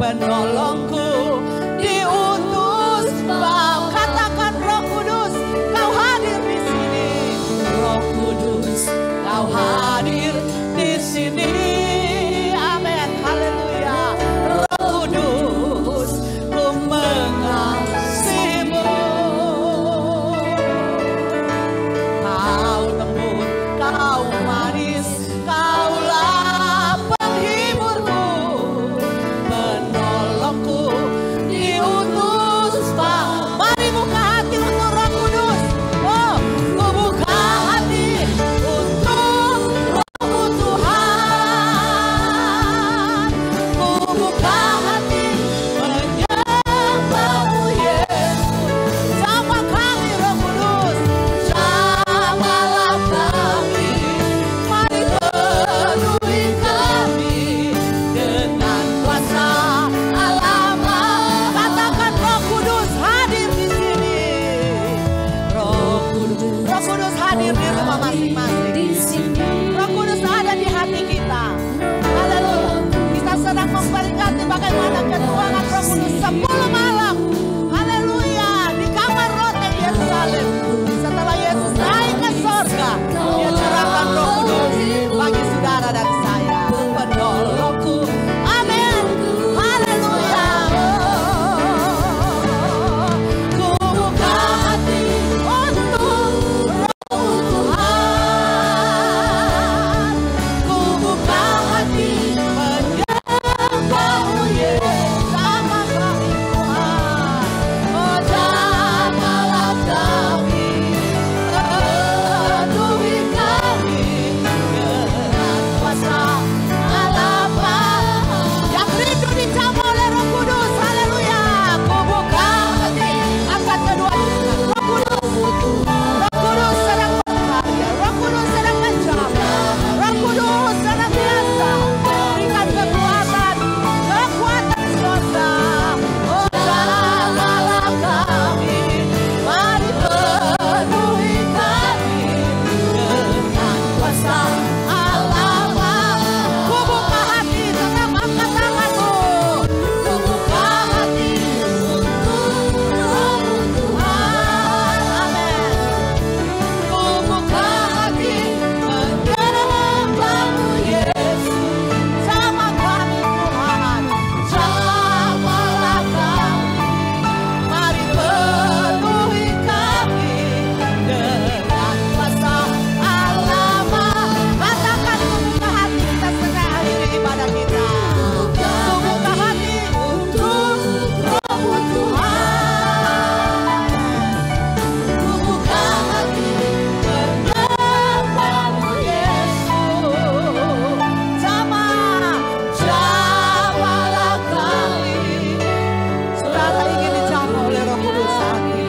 penolongku diutus Bapa. Katakan Roh Kudus, Kau hadir di sini. Roh Kudus, Kau hadir di sini. Amin, haleluya. Roh Kudus, ku mengasihimu. Kau lembut, Kau manis, Kaulah penghiburku, penolongku diutus Bapa. Mari buka hati untuk Roh Kudus. Oh, ku buka hati untuk Roh-Mu Tuhan. Ku buka hati menyembah-Mu Yesus. Sama kami Roh Kudus, jamalah kami. Mari penuhi kami dengan kuasa Allah. Katakan Roh Kudus hadir di sini. Roh Kudus hadir di rumah masing-masing. Roh Kudus ada di hati kita. Haleluya. Kita sedang memperingati bagaimana ketuhanan Roh Kudus 10 malam. Haleluya. Di kamar roti Yerusalem. Setelah Yesus naik ke sorga, Dia curahkan Roh Kudus bagi saudara dan saya. Penolongku. Amin. Haleluya. Ku buka hati untuk Roh Tuhan. Ku buka hati menyembah-Mu Yesus. Sama kami Tuhan. Oh, jamalah kami. Penuhi kami dengan kuasa Allah. Yang rindu dijamah oleh Roh Kudus. Haleluya. Ku buka hati. Angkat kedua. Roh Kudus sedang berkarya. Roh Kudus sedang menjamah. Roh Kudus senantiasa berikan kekuatan sorga. Oh, jamalah kami. Mari penuhi kami dengan kuasa Allah. Ku buka hati, tetap angkat tanganmu. Ku buka hati untuk Roh-Mu Tuhan. Amin. Ku buka hati menyembah-Mu Yesus. Sama kami Tuhan, jamalah kami. Mari penuhi kami dengan kuasa Allah. Katakan ku buka hati, kita sedang akhiri ibadah kita. Ku buka hati untuk Roh-Mu Tuhan. Ku buka hati menyembah-Mu Yesus. Jamalah kami. Saudara ingin dijamah oleh Roh Kudus saat ini.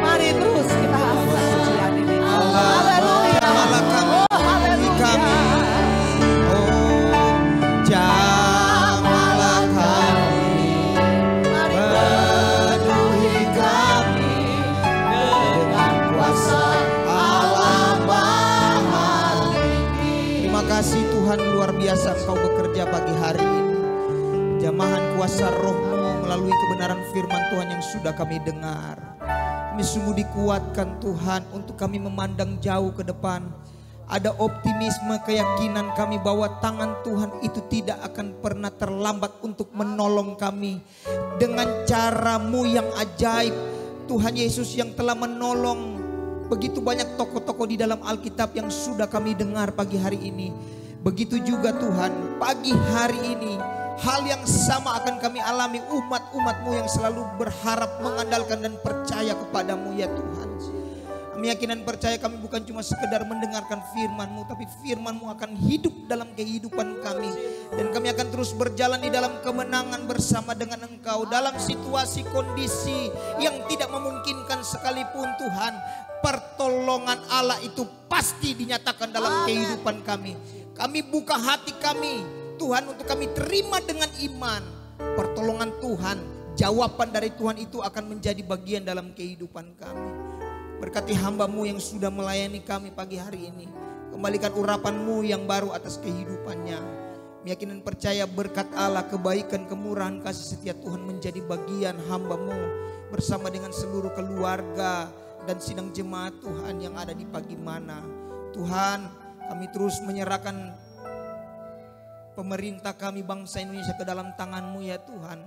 Mari terus kita angkat pujian ini. Haleluya. Jamalah kami. Oh, haleluya. Jamalah kami. Mari penuhi kami dengan kuasa Allah Maha Tinggi. Terima kasih Tuhan, luar biasa Engkau bekerja pagi hari ini. Jamahan kuasa Roh-Mu melalui kebenaran firman Tuhan yang sudah kami dengar. Kami sungguh dikuatkan Tuhan untuk kami memandang jauh ke depan. Ada optimisme, keyakinan kami bahwa tangan Tuhan itu tidak akan pernah terlambat untuk menolong kami. Dengan cara-Mu yang ajaib, Tuhan Yesus yang telah menolong begitu banyak tokoh-tokoh di dalam Alkitab yang sudah kami dengar pagi hari ini. Begitu juga Tuhan, pagi hari ini hal yang sama akan kami alami, umat-umat-Mu yang selalu berharap, mengandalkan dan percaya kepadamu ya Tuhan. Keyakinan percaya kami bukan cuma sekedar mendengarkan firman-Mu, tapi firman-Mu akan hidup dalam kehidupan kami. Dan kami akan terus berjalan di dalam kemenangan bersama dengan Engkau. Dalam situasi kondisi yang tidak memungkinkan sekalipun Tuhan, pertolongan Allah itu pasti dinyatakan dalam kehidupan kami. Kami buka hati kami Tuhan untuk kami terima dengan iman. Pertolongan Tuhan, jawaban dari Tuhan itu akan menjadi bagian dalam kehidupan kami. Berkati hamba-Mu yang sudah melayani kami pagi hari ini. Kembalikan urapan-Mu yang baru atas kehidupannya. Kami yakin dan percaya berkat Allah, kebaikan, kemurahan, kasih setia Tuhan menjadi bagian hamba-Mu bersama dengan seluruh keluarga dan sidang jemaat Tuhan yang ada di pagi mana. Tuhan, kami terus menyerahkan pemerintah kami, bangsa Indonesia ke dalam tangan-Mu ya Tuhan.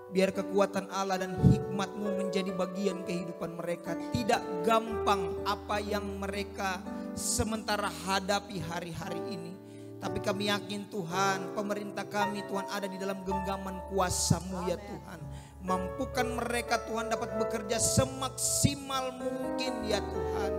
Biar kekuatan Allah dan hikmat-Mu menjadi bagian kehidupan mereka. Tidak gampang apa yang mereka sementara hadapi hari-hari ini. Tapi kami yakin Tuhan, pemerintah kami Tuhan ada di dalam genggaman kuasa-Mu ya Tuhan. Mampukan mereka Tuhan dapat bekerja semaksimal mungkin ya Tuhan.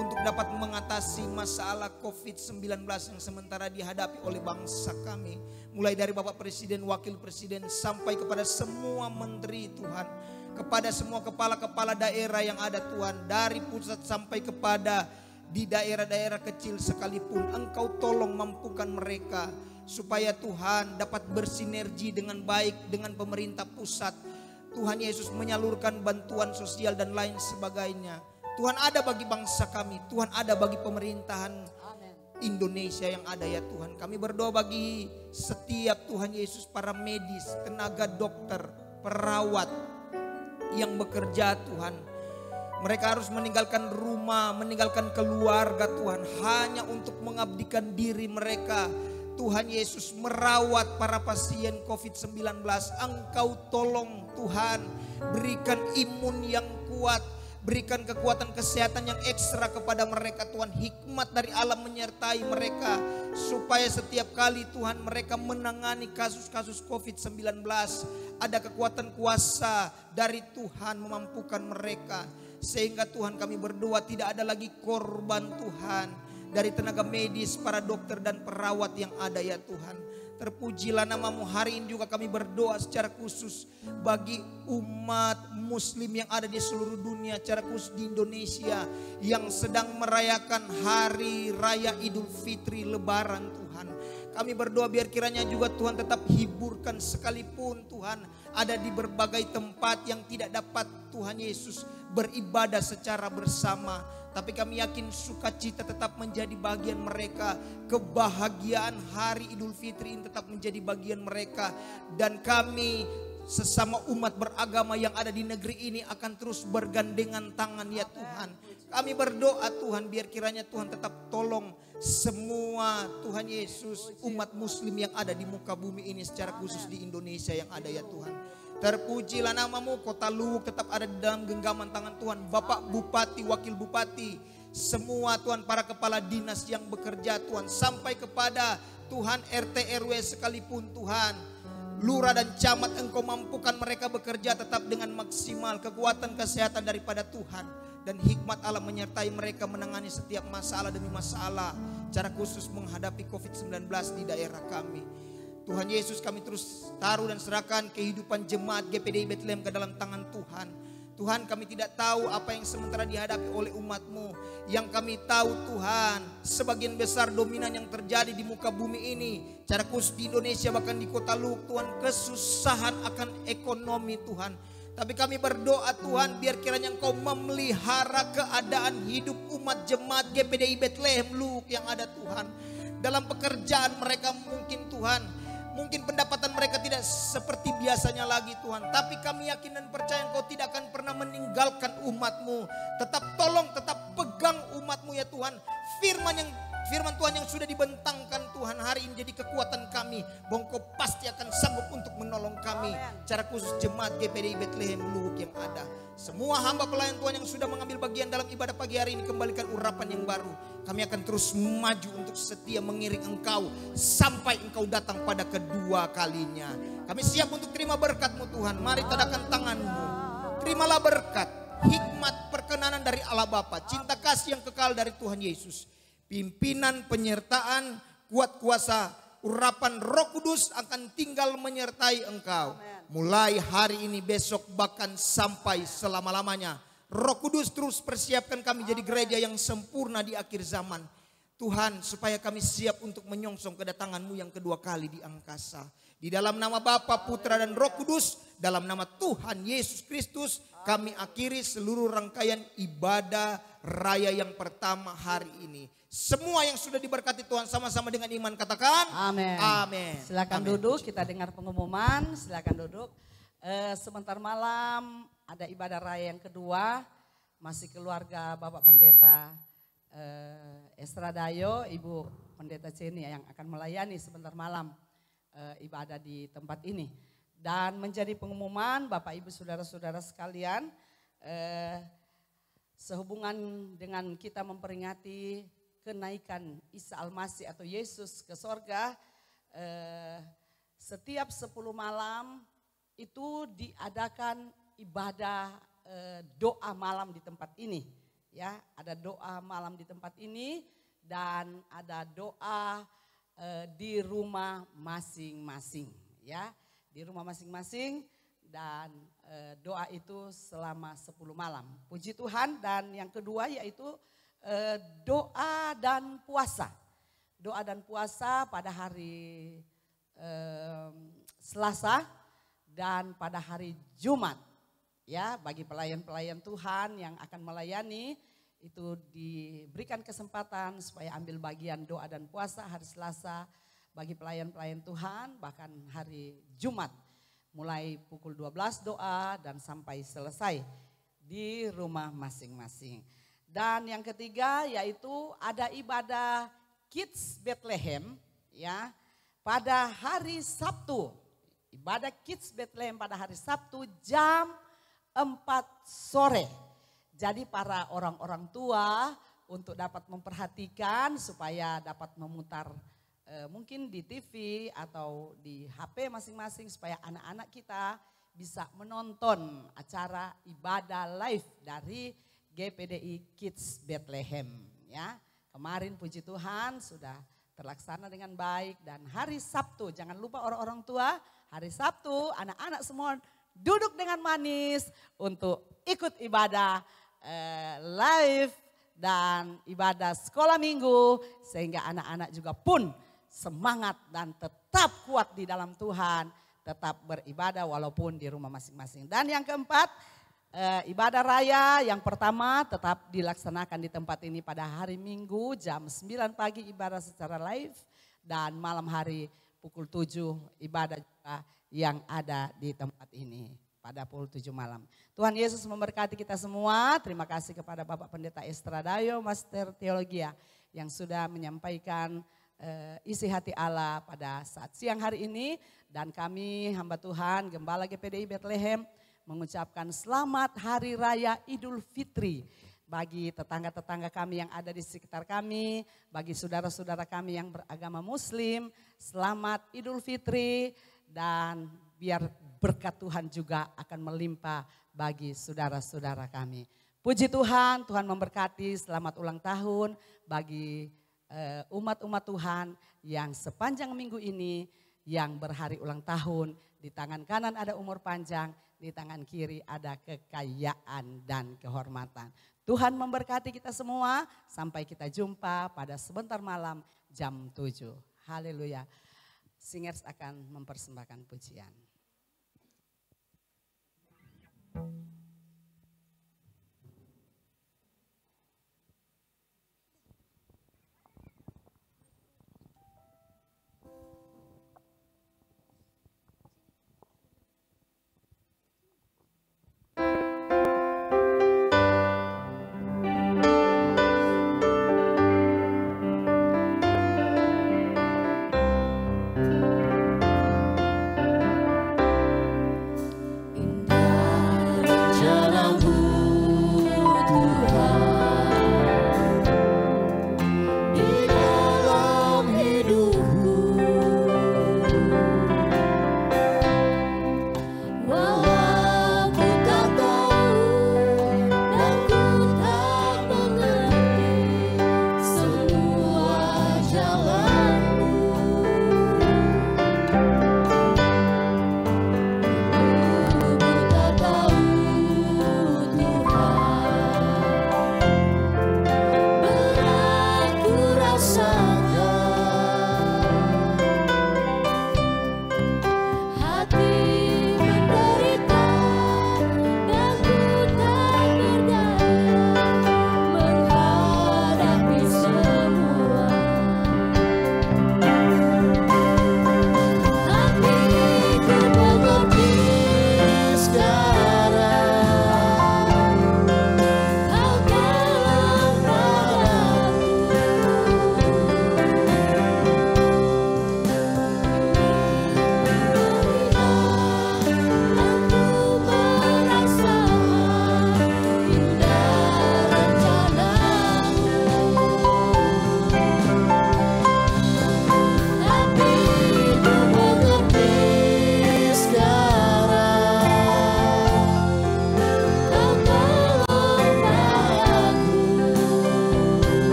Untuk dapat mengatasi masalah COVID-19 yang sementara dihadapi oleh bangsa kami. Mulai dari Bapak Presiden, Wakil Presiden sampai kepada semua menteri Tuhan. Kepada semua kepala-kepala daerah yang ada Tuhan. Dari pusat sampai kepada di daerah-daerah kecil sekalipun. Engkau tolong mampukan mereka. Supaya Tuhan dapat bersinergi dengan baik dengan pemerintah pusat. Tuhan Yesus menyalurkan bantuan sosial dan lain sebagainya. Tuhan ada bagi bangsa kami, Tuhan ada bagi pemerintahan Indonesia yang ada ya Tuhan. Kami berdoa bagi setiap Tuhan Yesus para medis, tenaga dokter, perawat yang bekerja Tuhan. Mereka harus meninggalkan rumah, meninggalkan keluarga Tuhan hanya untuk mengabdikan diri mereka. Tuhan Yesus merawat para pasien COVID-19. Engkau tolong Tuhan, berikan imun yang kuat. Berikan kekuatan kesehatan yang ekstra kepada mereka Tuhan. Hikmat dari Allah menyertai mereka. Supaya setiap kali Tuhan mereka menangani kasus-kasus COVID-19. Ada kekuatan kuasa dari Tuhan memampukan mereka. Sehingga Tuhan kami berdoa tidak ada lagi korban Tuhan. Dari tenaga medis, para dokter dan perawat yang ada ya Tuhan. Terpujilah nama-Mu. Hari ini juga kami berdoa secara khusus bagi umat muslim yang ada di seluruh dunia, secara khusus di Indonesia yang sedang merayakan hari raya Idul Fitri Lebaran Tuhan. Kami berdoa biar kiranya juga Tuhan tetap hiburkan sekalipun Tuhan ada di berbagai tempat yang tidak dapat Tuhan Yesus beribadah secara bersama. Tapi kami yakin sukacita tetap menjadi bagian mereka. Kebahagiaan hari Idul Fitri ini tetap menjadi bagian mereka. Dan kami sesama umat beragama yang ada di negeri ini akan terus bergandengan tangan ya Tuhan. Kami berdoa Tuhan biar kiranya Tuhan tetap tolong semua Tuhan Yesus umat muslim yang ada di muka bumi ini secara khusus di Indonesia yang ada ya Tuhan. Terpujilah nama-Mu, Kota Luwuk tetap ada di dalam genggaman tangan Tuhan. Bapak Bupati, Wakil Bupati, semua Tuhan para kepala dinas yang bekerja Tuhan. Sampai kepada Tuhan RT RW sekalipun Tuhan. Lurah dan camat Engkau mampukan mereka bekerja tetap dengan maksimal. Kekuatan kesehatan daripada Tuhan. Dan hikmat Allah menyertai mereka menangani setiap masalah demi masalah. Cara khusus menghadapi COVID-19 di daerah kami. Tuhan Yesus kami terus taruh dan serahkan kehidupan jemaat GPDI Bethlehem ke dalam tangan Tuhan. Tuhan kami tidak tahu apa yang sementara dihadapi oleh umat-Mu. Yang kami tahu Tuhan sebagian besar dominan yang terjadi di muka bumi ini. Cara khusus di Indonesia bahkan di Kota Luwuk Tuhan kesusahan akan ekonomi Tuhan. Tapi kami berdoa Tuhan biar kiranya Engkau memelihara keadaan hidup umat jemaat GPDI Bethlehem Luwuk yang ada Tuhan. Dalam pekerjaan mereka mungkin Tuhan. Mungkin pendapatan mereka tidak seperti biasanya lagi Tuhan. Tapi kami yakin dan percaya Engkau tidak akan pernah meninggalkan umat-Mu. Tetap tolong, tetap pegang umat-Mu ya Tuhan. Firman Tuhan yang sudah dibentangkan Tuhan hari ini jadi kekuatan kami. Bahwa Engkau pasti akan sanggup untuk menolong kami. Cara khusus jemaat GPDI Bethlehem Luwuk yang ada. Semua hamba pelayan Tuhan yang sudah mengambil bagian dalam ibadah pagi hari ini kembalikan urapan yang baru. Kami akan terus maju untuk setia mengiring Engkau sampai Engkau datang pada kedua kalinya. Kami siap untuk terima berkat-Mu Tuhan. Mari tadakan tangan-Mu. Terimalah berkat, hikmat, perkenanan dari Allah Bapa, cinta kasih yang kekal dari Tuhan Yesus. Pimpinan, penyertaan, kuat kuasa, urapan Roh Kudus akan tinggal menyertai Engkau. Mulai hari ini, besok, bahkan sampai selama-lamanya. Roh Kudus terus persiapkan kami jadi gereja yang sempurna di akhir zaman. Tuhan, supaya kami siap untuk menyongsong kedatangan-Mu yang kedua kali di angkasa. Di dalam nama Bapa, Putra dan Roh Kudus, dalam nama Tuhan Yesus Kristus, kami akhiri seluruh rangkaian ibadah raya yang pertama hari ini. Semua yang sudah diberkati Tuhan sama-sama dengan iman katakan. Amin. Amin. Silakan Amin. duduk, kita dengar pengumuman. Silakan duduk. Sebentar malam ada ibadah raya yang kedua. Masih keluarga Bapak Pendeta Estradayo, Ibu Pendeta Ceni yang akan melayani sebentar malam ibadah di tempat ini. Dan menjadi pengumuman Bapak Ibu Saudara-saudara sekalian, sehubungan dengan kita memperingati kenaikan Isa Al-Masih atau Yesus ke sorga, setiap 10 malam itu diadakan ibadah doa malam di tempat ini. Ya, ada doa malam di tempat ini dan ada doa di rumah masing-masing. Ya, di rumah masing-masing dan doa itu selama 10 malam. Puji Tuhan. Dan yang kedua yaitu doa dan puasa. Doa dan puasa pada hari Selasa dan pada hari Jumat. Ya, bagi pelayan-pelayan Tuhan yang akan melayani itu diberikan kesempatan supaya ambil bagian doa dan puasa hari Selasa bagi pelayan-pelayan Tuhan, bahkan hari Jumat mulai pukul 12 doa dan sampai selesai di rumah masing-masing. Dan yang ketiga yaitu ada ibadah Kids Bethlehem ya pada hari Sabtu. Ibadah Kids Bethlehem pada hari Sabtu jam 4 sore. Jadi para orang-orang tua untuk dapat memperhatikan supaya dapat memutar mungkin di TV atau di HP masing-masing supaya anak-anak kita bisa menonton acara ibadah live dari GPDI Kids Bethlehem ya. Kemarin puji Tuhan sudah terlaksana dengan baik dan hari Sabtu jangan lupa orang-orang tua, hari Sabtu anak-anak semua duduk dengan manis untuk ikut ibadah live dan ibadah sekolah minggu sehingga anak-anak juga pun semangat dan tetap kuat di dalam Tuhan, tetap beribadah walaupun di rumah masing-masing. Dan yang keempat, ibadah raya yang pertama tetap dilaksanakan di tempat ini pada hari Minggu jam 9 pagi ibadah secara live dan malam hari pukul 7 ibadah juga yang ada di tempat ini pada pukul 7 malam. Tuhan Yesus memberkati kita semua. Terima kasih kepada Bapak Pendeta Estradayo, Master Teologia yang sudah menyampaikan isi hati Allah pada saat siang hari ini. Dan kami hamba Tuhan Gembala GPDI Bethlehem mengucapkan selamat Hari Raya Idul Fitri bagi tetangga-tetangga kami yang ada di sekitar kami, bagi saudara-saudara kami yang beragama Muslim. Selamat Idul Fitri dan biar berkat Tuhan juga akan melimpah bagi saudara-saudara kami. Puji Tuhan, Tuhan memberkati. Selamat ulang tahun bagi umat-umat Tuhan yang sepanjang minggu ini yang berhari ulang tahun. Di tangan kanan ada umur panjang, di tangan kiri ada kekayaan dan kehormatan. Tuhan memberkati kita semua, sampai kita jumpa pada sebentar malam jam 7. Haleluya. Singers akan mempersembahkan pujian.